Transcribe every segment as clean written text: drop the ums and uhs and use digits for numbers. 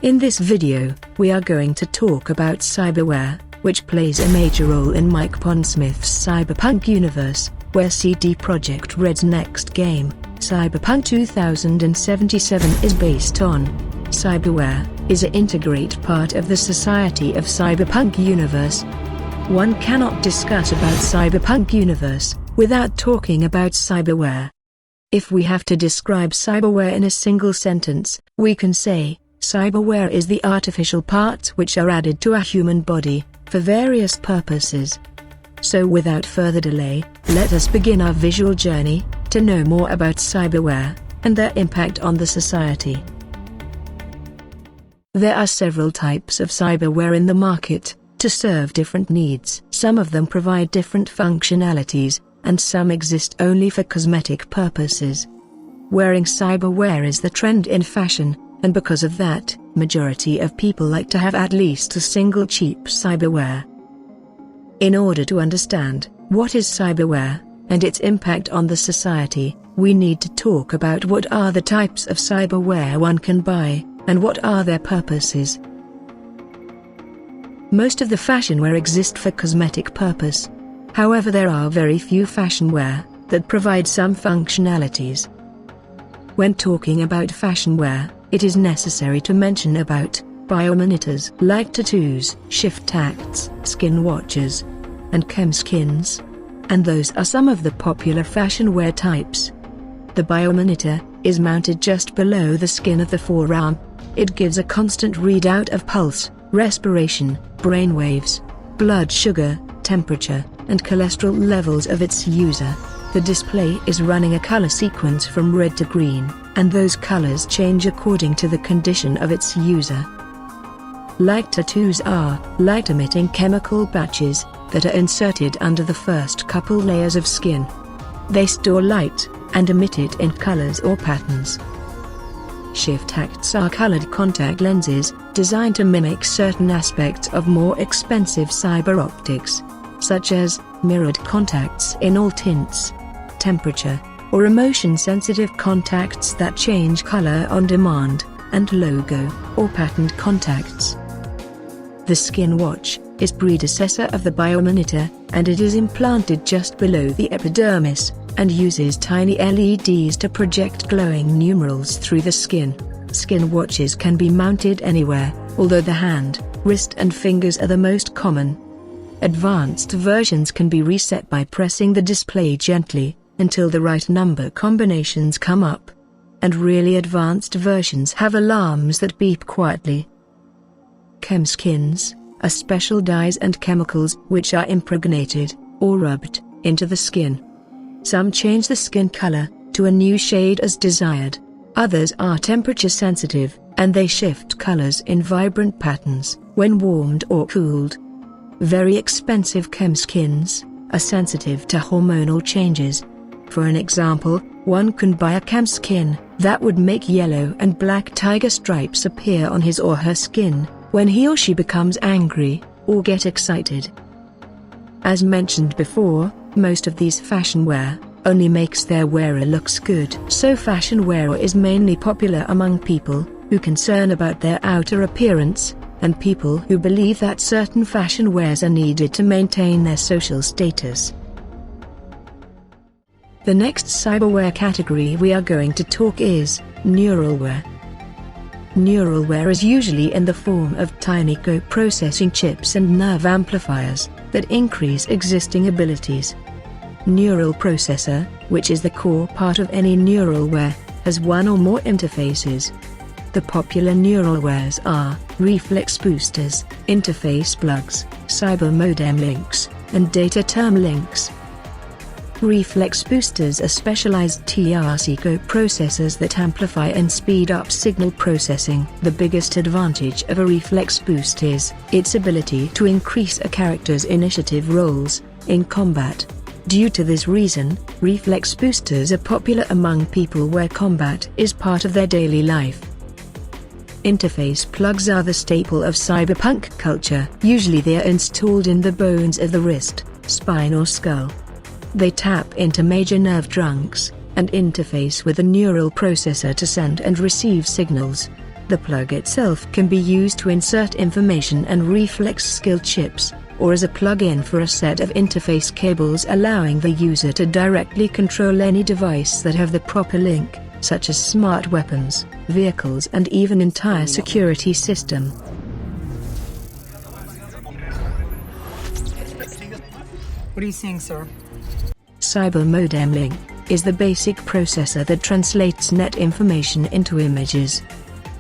In this video, we are going to talk about Cyberware, which plays a major role in Mike Pondsmith's Cyberpunk universe, where CD Projekt Red's next game, Cyberpunk 2077, is based on. Cyberware is an integrate part of the Society of Cyberpunk universe. One cannot discuss about Cyberpunk universe without talking about Cyberware. If we have to describe Cyberware in a single sentence, we can say, Cyberware is the artificial parts which are added to a human body, for various purposes. So without further delay, let us begin our visual journey, to know more about Cyberware, and their impact on the society. There are several types of Cyberware in the market, to serve different needs. Some of them provide different functionalities, and some exist only for cosmetic purposes. Wearing Cyberware is the trend in fashion, and because of that, majority of people like to have at least a single cheap Cyberware. In order to understand what is Cyberware, and its impact on the society, we need to talk about what are the types of Cyberware one can buy, and what are their purposes. Most of the fashion wear exist for cosmetic purpose. However, there are very few fashion wear that provide some functionalities. When talking about fashion wear, it is necessary to mention about biomonitors like tattoos, shift acts, skin watches, and chem skins. And those are some of the popular fashion wear types. The biomonitor is mounted just below the skin of the forearm. It gives a constant readout of pulse, respiration, brainwaves, blood sugar, temperature, and cholesterol levels of its user. The display is running a color sequence from red to green, and those colors change according to the condition of its user. Light tattoos are light-emitting chemical patches that are inserted under the first couple layers of skin. They store light and emit it in colors or patterns. Shift acts are colored contact lenses designed to mimic certain aspects of more expensive cyber optics, such as mirrored contacts in all tints, temperature, or emotion-sensitive contacts that change color on demand, and logo or patterned contacts. The skin watch is predecessor of the biomonitor, and it is implanted just below the epidermis, and uses tiny LEDs to project glowing numerals through the skin. Skin watches can be mounted anywhere, although the hand, wrist and fingers are the most common. Advanced versions can be reset by pressing the display gently, until the right number combinations come up. And really advanced versions have alarms that beep quietly. Chem skins are special dyes and chemicals which are impregnated, or rubbed, into the skin. Some change the skin color to a new shade as desired. Others are temperature sensitive, and they shift colors in vibrant patterns when warmed or cooled. Very expensive chem skins are sensitive to hormonal changes. For an example, one can buy a chem skin that would make yellow and black tiger stripes appear on his or her skin when he or she becomes angry or get excited. As mentioned before, most of these fashion wear only makes their wearer looks good. So fashion wear is mainly popular among people who concern about their outer appearance, and people who believe that certain fashion wares are needed to maintain their social status. The next cyberware category we are going to talk is neural wear. Neural wear is usually in the form of tiny co-processing chips and nerve amplifiers that increase existing abilities. Neural processor, which is the core part of any neural wear, has one or more interfaces. The popular neural wares are reflex boosters, interface plugs, cyber modem links, and data term links. Reflex boosters are specialized TRC co-processors that amplify and speed up signal processing. The biggest advantage of a reflex boost is its ability to increase a character's initiative rolls in combat. Due to this reason, reflex boosters are popular among people where combat is part of their daily life. Interface plugs are the staple of cyberpunk culture. Usually they are installed in the bones of the wrist, spine or skull. They tap into major nerve trunks, and interface with a neural processor to send and receive signals. The plug itself can be used to insert information and reflex skill chips, or as a plug-in for a set of interface cables allowing the user to directly control any device that have the proper link, such as smart weapons, vehicles and even entire security system. What are you seeing, sir? Cyber Modem Link is the basic processor that translates net information into images.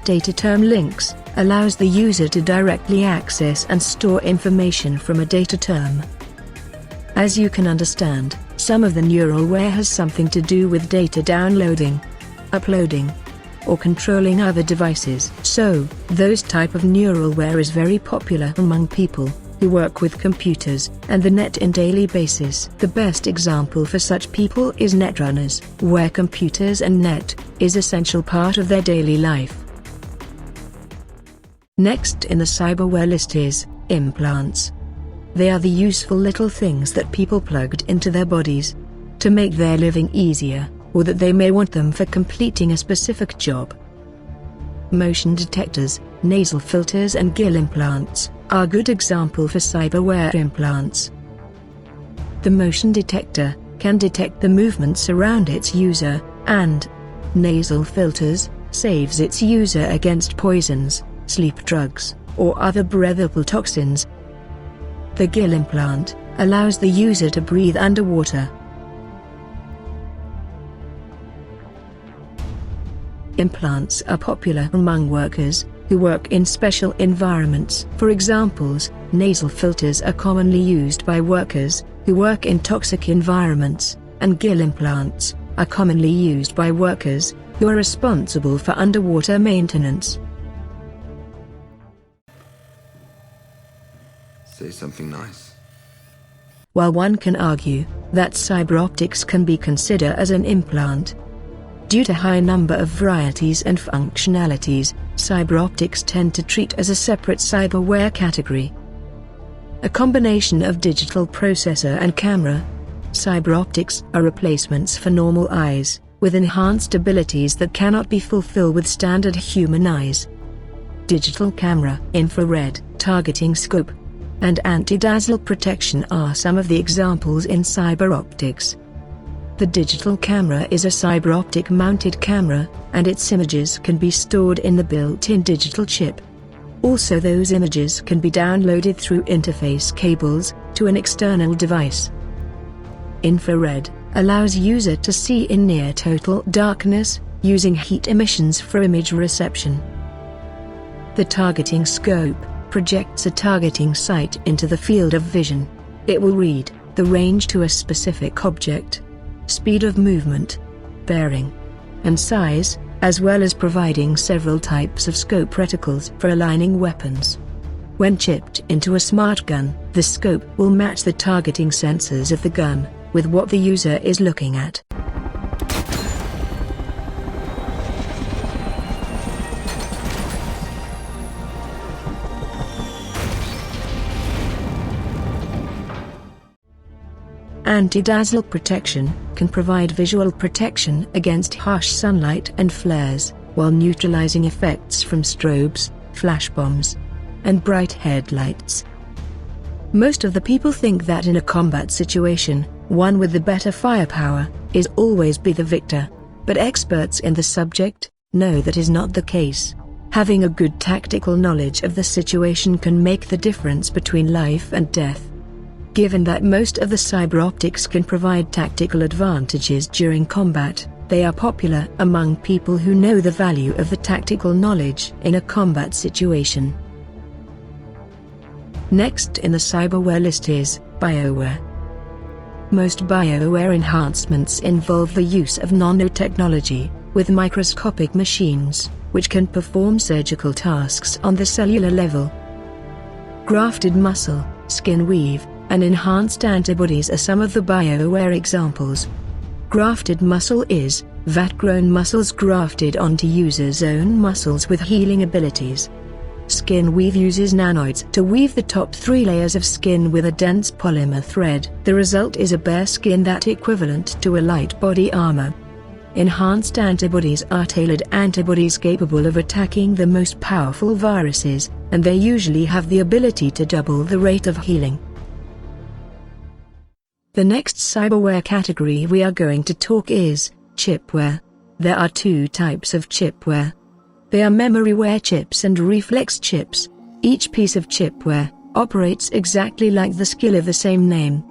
Data term links allows the user to directly access and store information from a data term. As you can understand, some of the neuralware has something to do with data downloading, uploading, or controlling other devices. So, those type of neuralware is very popular among people who work with computers and the net in daily basis. The best example for such people is netrunners, where computers and net is essential part of their daily life. Next in the cyberware list is implants. They are the useful little things that people plugged into their bodies to make their living easier, or that they may want them for completing a specific job. Motion detectors, nasal filters and gill implants are good example for cyberware implants. The motion detector can detect the movements around its user, and nasal filters saves its user against poisons, sleep drugs, or other breathable toxins. The gill implant allows the user to breathe underwater. Implants are popular among workers who work in special environments. For examples, nasal filters are commonly used by workers who work in toxic environments, and gill implants are commonly used by workers who are responsible for underwater maintenance. Say something nice. While one can argue that cyber optics can be considered as an implant, due to high number of varieties and functionalities, cyber optics tend to treat as a separate cyberware category. A combination of digital processor and camera, cyber optics are replacements for normal eyes, with enhanced abilities that cannot be fulfilled with standard human eyes. Digital camera, infrared, targeting scope, and anti-dazzle protection are some of the examples in cyber optics. The digital camera is a cyber optic mounted camera, and its images can be stored in the built-in digital chip. Also, those images can be downloaded through interface cables to an external device. Infrared allows user to see in near total darkness, using heat emissions for image reception. The targeting scope projects a targeting sight into the field of vision. It will read the range to a specific object, speed of movement, bearing, and size, as well as providing several types of scope reticles for aligning weapons. When chipped into a smart gun, the scope will match the targeting sensors of the gun with what the user is looking at. Anti-dazzle protection can provide visual protection against harsh sunlight and flares, while neutralizing effects from strobes, flash bombs, and bright headlights. Most of the people think that in a combat situation, one with the better firepower is always be the victor, but experts in the subject know that is not the case. Having a good tactical knowledge of the situation can make the difference between life and death. Given that most of the cyber optics can provide tactical advantages during combat, they are popular among people who know the value of the tactical knowledge in a combat situation. Next in the cyberware list is BioWare. Most BioWare enhancements involve the use of nanotechnology, with microscopic machines, which can perform surgical tasks on the cellular level. Grafted muscle, skin weave, and enhanced antibodies are some of the BioWare examples. Grafted muscle is vat-grown muscles grafted onto user's own muscles with healing abilities. Skin weave uses nanoids to weave the top 3 layers of skin with a dense polymer thread. The result is a bare skin that equivalent to a light body armor. Enhanced antibodies are tailored antibodies capable of attacking the most powerful viruses, and they usually have the ability to double the rate of healing. The next cyberware category we are going to talk is chipware. There are two types of chipware. They are memoryware chips and reflex chips. Each piece of chipware operates exactly like the skill of the same name.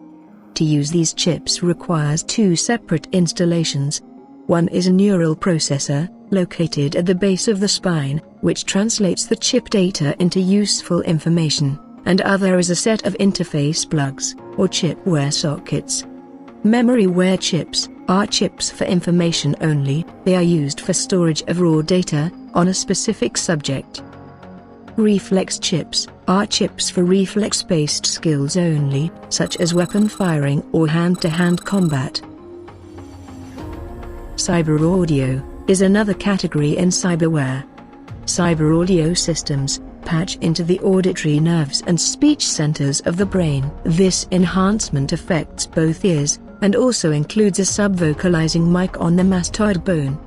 To use these chips requires two separate installations. One is a neural processor, located at the base of the spine, which translates the chip data into useful information, and other is a set of interface plugs, or chipware sockets. Memoryware chips are chips for information only. They are used for storage of raw data on a specific subject. Reflex chips are chips for reflex-based skills only, such as weapon firing or hand-to-hand combat. Cyber audio is another category in cyberware. Cyber audio systems patch into the auditory nerves and speech centers of the brain. This enhancement affects both ears, and also includes a subvocalizing mic on the mastoid bone.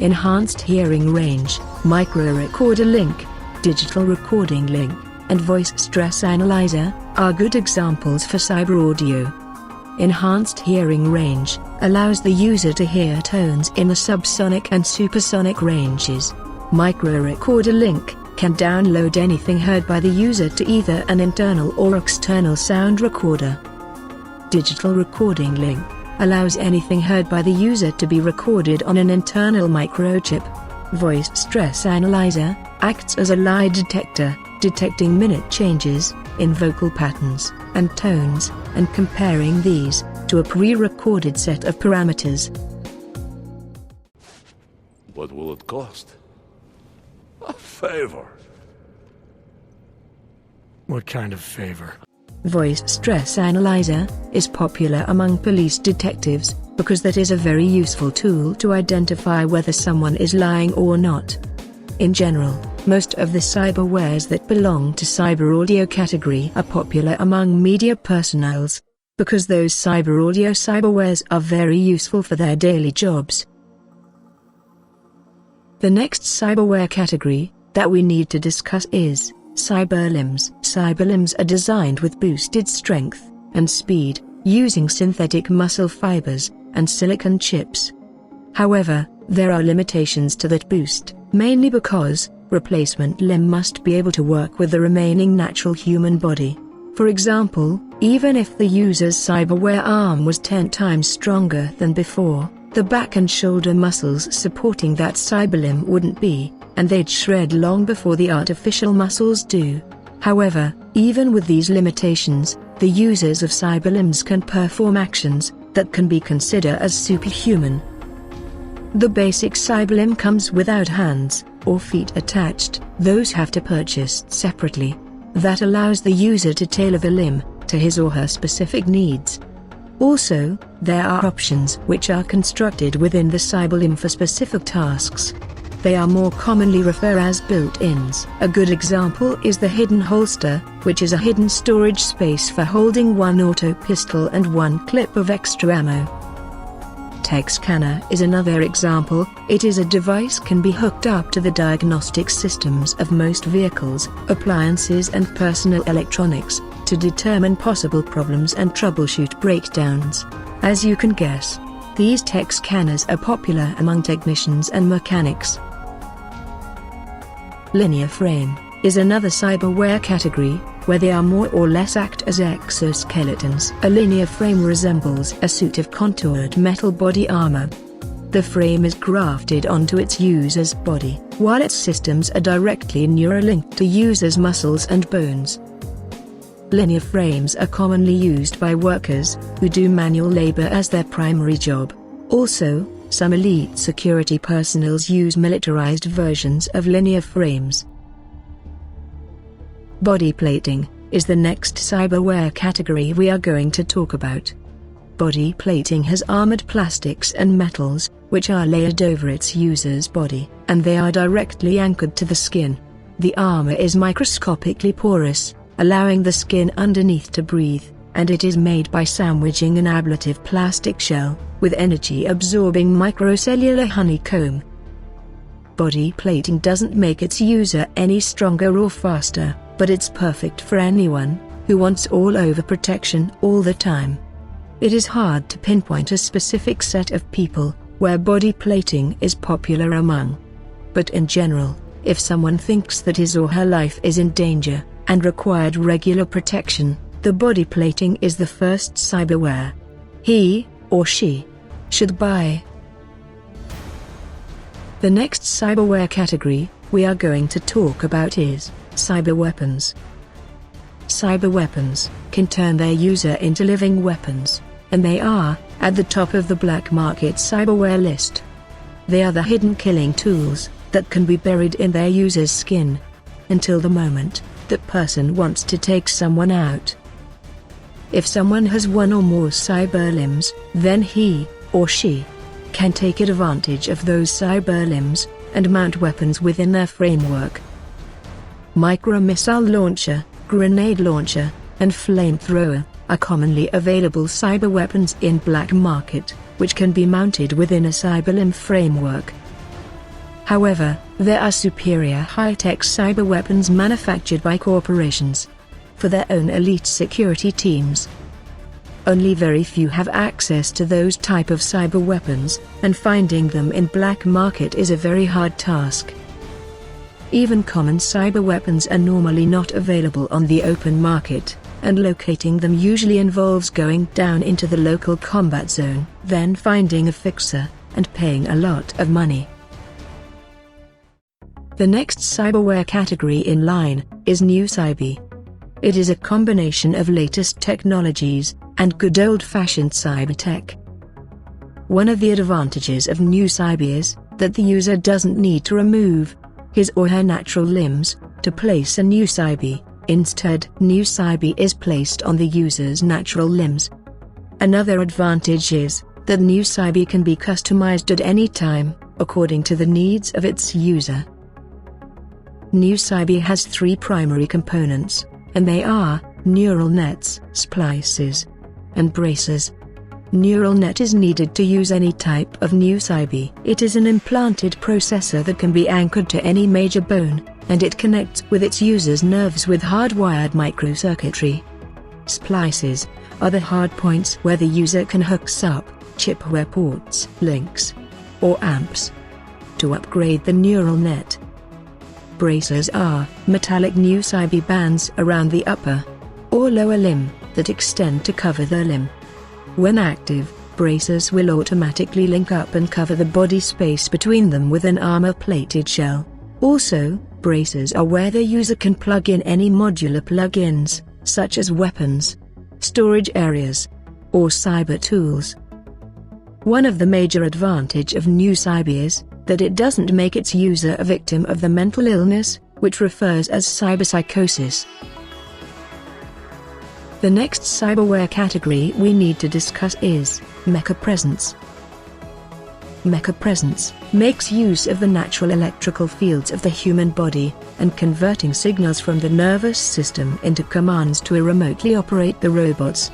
Enhanced hearing range, micro recorder link, digital recording link, and voice stress analyzer are good examples for cyber audio. Enhanced hearing range allows the user to hear tones in the subsonic and supersonic ranges. Micro recorder link can download anything heard by the user to either an internal or external sound recorder. Digital recording link allows anything heard by the user to be recorded on an internal microchip. Voice stress analyzer acts as a lie detector, detecting minute changes in vocal patterns and tones, and comparing these to a pre-recorded set of parameters. What will it cost? A favor. What kind of favor? Voice stress analyzer is popular among police detectives because that is a very useful tool to identify whether someone is lying or not. In general, most of the cyberwares that belong to cyber audio category are popular among media personnels, because those cyber audio cyberwares are very useful for their daily jobs. The next cyberware category that we need to discuss is cyberlimbs. Cyberlimbs are designed with boosted strength and speed, using synthetic muscle fibers and silicon chips. However, there are limitations to that boost, mainly because replacement limb must be able to work with the remaining natural human body. For example, even if the user's cyberware arm was 10 times stronger than before, the back and shoulder muscles supporting that cyberlimb wouldn't be, and they'd shred long before the artificial muscles do. However, even with these limitations, the users of cyberlimbs can perform actions that can be considered as superhuman. The basic cyberlimb comes without hands or feet attached. Those have to purchase separately. That allows the user to tailor the limb to his or her specific needs. Also, there are options which are constructed within the cyberlimb for specific tasks. They are more commonly referred as built-ins. A good example is the hidden holster, which is a hidden storage space for holding one auto pistol and one clip of extra ammo. Tech scanner is another example. It is a device can be hooked up to the diagnostic systems of most vehicles, appliances and personal electronics, to determine possible problems and troubleshoot breakdowns. As you can guess, these tech scanners are popular among technicians and mechanics. Linear frame is another cyberware category, where they are more or less act as exoskeletons. A linear frame resembles a suit of contoured metal body armor. The frame is grafted onto its user's body, while its systems are directly neuralinked to user's muscles and bones. Linear frames are commonly used by workers who do manual labor as their primary job. Also, some elite security personnel use militarized versions of linear frames. Body plating is the next cyberware category we are going to talk about. Body plating has armored plastics and metals, which are layered over its user's body, and they are directly anchored to the skin. The armor is microscopically porous, allowing the skin underneath to breathe, and it is made by sandwiching an ablative plastic shell with energy-absorbing microcellular honeycomb. Body plating doesn't make its user any stronger or faster, but it's perfect for anyone who wants all-over protection all the time. It is hard to pinpoint a specific set of people where body plating is popular among. But in general, if someone thinks that his or her life is in danger and required regular protection, the body plating is the first cyberware he or she should buy. The next cyberware category we are going to talk about is cyberweapons. Cyberweapons can turn their user into living weapons, and they are at the top of the black market cyberware list. They are the hidden killing tools that can be buried in their user's skin until the moment that person wants to take someone out. If someone has one or more cyber limbs, then he or she can take advantage of those cyber limbs and mount weapons within their framework. Micro-missile launcher, grenade launcher, and flamethrower are commonly available cyber weapons in black market, which can be mounted within a cyberlimb framework. However, there are superior high-tech cyber weapons manufactured by corporations for their own elite security teams. Only very few have access to those type of cyber weapons, and finding them in black market is a very hard task. Even common cyber weapons are normally not available on the open market, and locating them usually involves going down into the local combat zone, then finding a fixer, and paying a lot of money. The next cyberware category in line is New Cyber. It is a combination of latest technologies and good old-fashioned cyber tech. One of the advantages of New Cyber is that the user doesn't need to remove his or her natural limbs to place a New Cyber. Instead, New Cyber is placed on the user's natural limbs. Another advantage is that New Cyber can be customized at any time, according to the needs of its user. New Cyber has three primary components, and they are neural nets, splices, and braces. Neural net is needed to use any type of New Cyber. It is an implanted processor that can be anchored to any major bone, and it connects with its user's nerves with hardwired microcircuitry. Splices are the hard points where the user can hook up chipware ports, links, or amps to upgrade the neural net. Braces are metallic New Cyber bands around the upper or lower limb that extend to cover the limb. When active, braces will automatically link up and cover the body space between them with an armor-plated shell. Also, braces are where the user can plug in any modular plugins, such as weapons, storage areas, or cyber tools. One of the major advantages of New Cyber is that it doesn't make its user a victim of the mental illness, which refers as cyberpsychosis. The next cyberware category we need to discuss is Mecha Presence. Mecha Presence makes use of the natural electrical fields of the human body, and converting signals from the nervous system into commands to remotely operate the robots.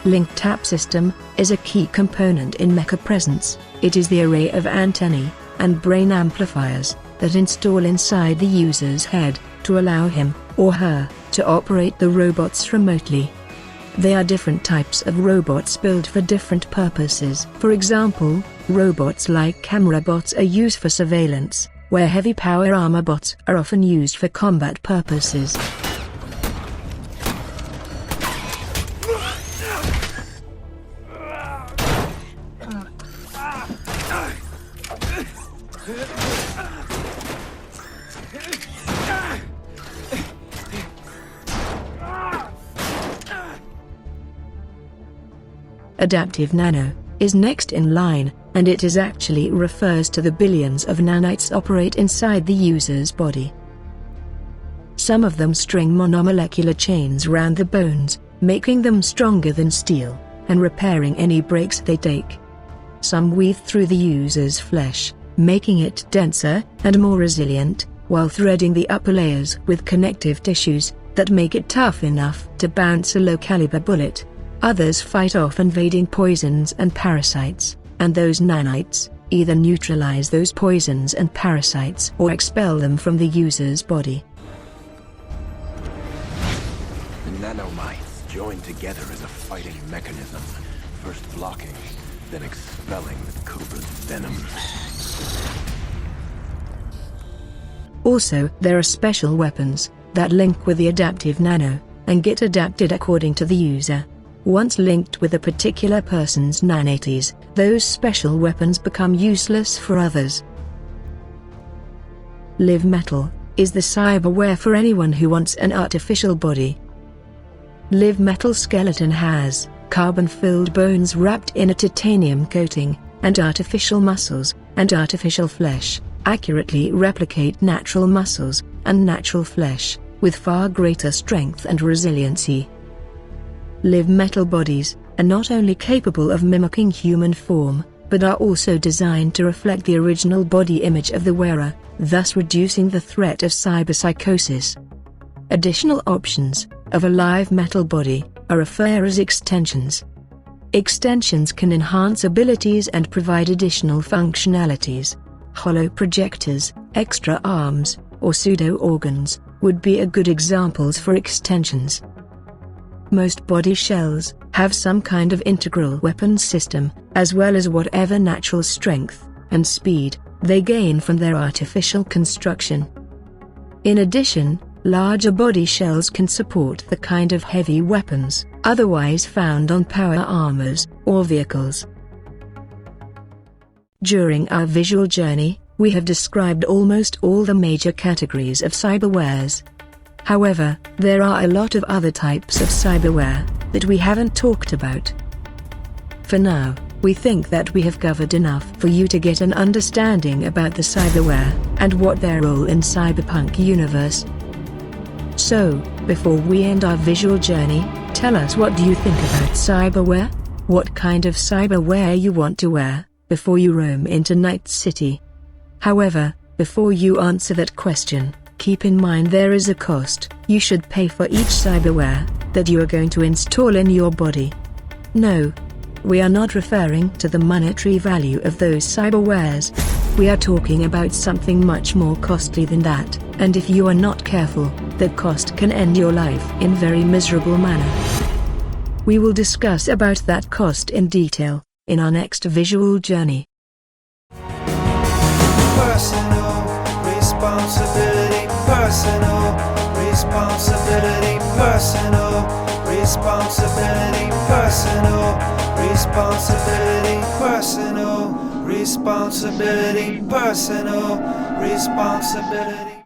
Link tap system is a key component in Mecha Presence. It is the array of antennae and brain amplifiers that install inside the user's head to allow him or her to operate the robots remotely. There are different types of robots built for different purposes. For example, robots like camera bots are used for surveillance, where heavy power armor bots are often used for combat purposes. Adaptive nano is next in line, and it actually refers to the billions of nanites operate inside the user's body. Some of them string monomolecular chains around the bones, making them stronger than steel, and repairing any breaks they take. Some weave through the user's flesh, making it denser and more resilient, while threading the upper layers with connective tissues that make it tough enough to bounce a low-caliber bullet. Others fight off invading poisons and parasites, and those nanites either neutralize those poisons and parasites or expel them from the user's body. The nanomites join together as a fighting mechanism, first blocking, then expelling the cobra's venom. Also, there are special weapons that link with the adaptive nano and get adapted according to the user. Once linked with a particular person's nanites, those special weapons become useless for others. Live Metal is the cyberware for anyone who wants an artificial body. Live Metal skeleton has carbon-filled bones wrapped in a titanium coating, and artificial muscles and artificial flesh accurately replicate natural muscles and natural flesh, with far greater strength and resiliency. Live Metal bodies are not only capable of mimicking human form, but are also designed to reflect the original body image of the wearer, thus reducing the threat of cyberpsychosis. Additional options of a live metal body are referred as extensions. Extensions can enhance abilities and provide additional functionalities. Hollow projectors, extra arms, or pseudo-organs would be a good examples for extensions. Most body shells have some kind of integral weapons system, as well as whatever natural strength and speed they gain from their artificial construction. In addition, larger body shells can support the kind of heavy weapons otherwise found on power armors or vehicles. During our visual journey, we have described almost all the major categories of cyberwares. However, there are a lot of other types of cyberware that we haven't talked about. For now, we think that we have covered enough for you to get an understanding about the cyberware and what their role in Cyberpunk universe. So, before we end our visual journey, tell us, what do you think about cyberware? What kind of cyberware you want to wear before you roam into Night City? However, before you answer that question, keep in mind there is a cost you should pay for each cyberware that you are going to install in your body. No, we are not referring to the monetary value of those cyberwares. We are talking about something much more costly than that, and if you are not careful, that cost can end your life in very miserable manner. We will discuss about that cost in detail in our next visual journey. Personal responsibility, personal responsibility, personal responsibility, personal responsibility, personal responsibility, personal responsibility.